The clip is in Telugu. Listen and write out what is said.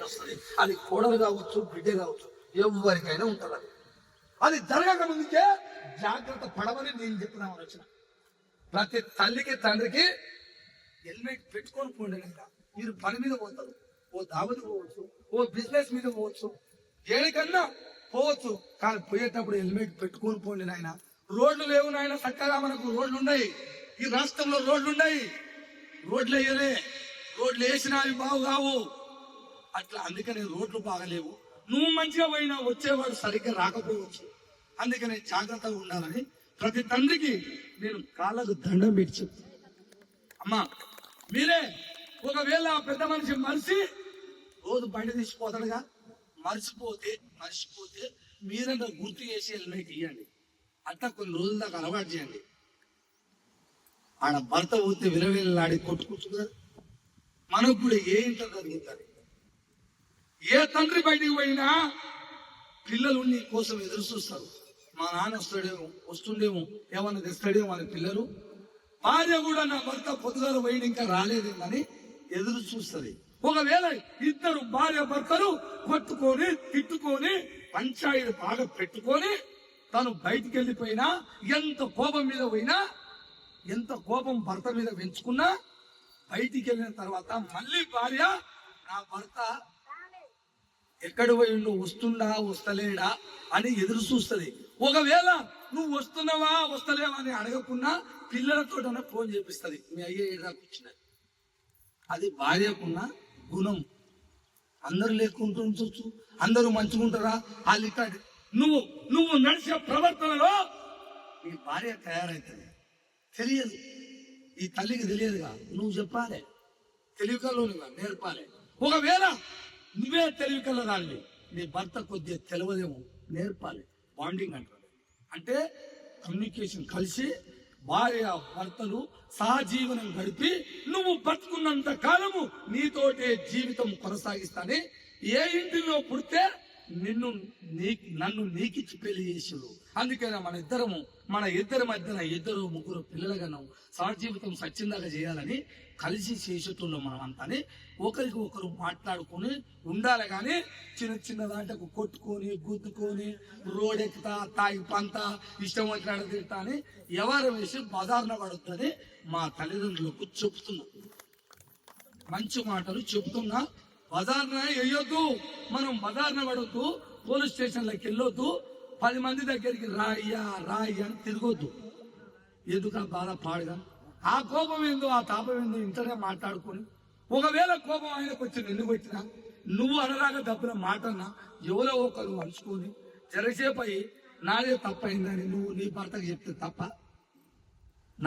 వస్తుంది. అది కోడలు కావచ్చు, బిడ్డ కావచ్చు, ఎవరికైనా ఉంటుంది. అది జరగక ముందుకే జాగ్రత్త పడమని నేను చెప్తున్నామని వచ్చిన. ప్రతి తల్లికి తండ్రికి హెల్మెట్ పెట్టుకొని పోండి. మీరు పని మీద పోతారు, ఓ దావతి పోవచ్చు, ఓ బిజినెస్ మీద పోవచ్చు, ఏడికన్నా పోవచ్చు, కానీ పోయేటప్పుడు హెల్మెట్ పెట్టుకొని పోండి నాయన. రోడ్లు లేవు నాయన, చక్కగా మనకు రోడ్లు ఉన్నాయి. ఈ రాష్ట్రంలో రోడ్లు ఉన్నాయి, రోడ్లు వేయలే, రోడ్లు వేసినా అవి బాగు కావు. అట్లా అందుకని రోడ్లు బాగలేవు. నువ్వు మంచిగా పోయినా వచ్చేవాడు సరిగ్గా రాకపోవచ్చు. అందుకని జాగ్రత్తగా ఉండాలని ప్రతి తండ్రికి నేను కాళ్ళకు దండం పెట్టి చెప్తాను. అమ్మా, మీరే ఒకవేళ పెద్ద మనిషి మనిషి రోజు బండి తీసిపోతాడుగా, మర్చిపోతే మీరంతా గుర్తు చేసి హెల్మెట్ ఇవ్వండి. అట్లా కొన్ని రోజుల దాకా అలవాటు చేయండి. ఆడ భర్త పోతే విలవిల్లాడి కొట్టుకుంటున్నారు. మనకు కూడా ఏ ఇంట్లో జరుగుతుంది. ఏ తండ్రి బయటికి పోయినా పిల్లలు నీ కోసం ఎదురు చూస్తారు. మా నాన్న వస్తుండేమో ఏమన్నా తెస్తాడేమో అని పిల్లలు. భార్య కూడా నా భర్త పొద్దుగాల పోయిన ఇంకా రాలేదేమని ఎదురు చూస్తుంది. ఒకవేళ ఇద్దరు భార్య భర్తలు కొట్టుకొని తిట్టుకొని పంచాయతీ బాగా పెట్టుకొని తను బయటికి వెళ్ళిపోయినా, ఎంత కోపం మీద పోయినా, ఎంత కోపం భర్త మీద పెంచుకున్నా, బయటికి వెళ్ళిన తర్వాత మళ్ళీ భార్య నా భర్త ఎక్కడ పోయిండు, వస్తుండా వస్తలేడా అని ఎదురు చూస్తుంది. ఒకవేళ నువ్వు వస్తున్నావా వస్తలేవా అని అడగకున్నా పిల్లలతోటనే ఫోన్ చేపిస్తుంది, మీ అయ్యే ఏడాకు వచ్చినది. అది భార్యకున్న గుణం. అందరూ లేకుంటుంచు, అందరూ మంచుకుంటారా వాళ్ళు ఇక్కడ. నువ్వు నడిచే ప్రవర్తనలో నీ భార్య తయారవుతుంది. తెలియదు, ఈ తల్లికి తెలియదుగా, నువ్వు చెప్పాలి, తెలివికల్లోనిగా నేర్పాలి. ఒకవేళ నువ్వే తెలివికల్ల రాలి, నీ భర్త కొద్దిగా తెలియదేమో, నేర్పాలి. బాండింగ్ అంటారు, అంటే కమ్యూనికేషన్. కలిసి భార్య భర్తలు సహజీవనం గడిపి నువ్వు బతుకున్నంత కాలము నీతోటే జీవితం కొనసాగిస్తానే. ఏ ఇంటిలో పుడితే నన్ను నీకిచ్చి పెళ్లి చేసాడు. అందుకనే మన ఇద్దరి మధ్యన ఇద్దరు ముగ్గురు పిల్లలుగాను సహజీవితం సచ్చిందాగా చేయాలని కలిసి చేసేటోళ్ళు మనం అంతానే. ఒకరికి ఒకరు మాట్లాడుకుని ఉండాలి, కానీ చిన్న దాంట్లో కొట్టుకొని గుద్దుకొని రోడ్ ఎక్కుతా తాగి పంత ఇష్టం వచ్చినట్టు తింటా అని ఎవరు వేసి బజార్న పడుతుందని మా తల్లిదండ్రులకు చెప్తున్నా. మంచి మాటలు చెప్తున్నా. బజార్న వేయొద్దు, మనం బజార్న పడొద్దు, పోలీస్ స్టేషన్లకు వెళ్ళొద్దు, 10 మంది దగ్గరికి రాయ్యా అని తిరగొద్దు. ఎందుకు బాధ పాడుగా ఆ కోపం ఏందో ఆ తాపం ఏందో ఇంటనే మాట్లాడుకొని, ఒకవేళ కోపం ఆయనకు వచ్చి నిన్ను పెట్టినా, నువ్వు అనరాగా దబ్బున మాటన్నా ఎవరో ఒకరు మలుచుకొని జరసేపు అయ్యి నాదే తప్పైందని నువ్వు నీ భర్తకు చెప్తే తప్ప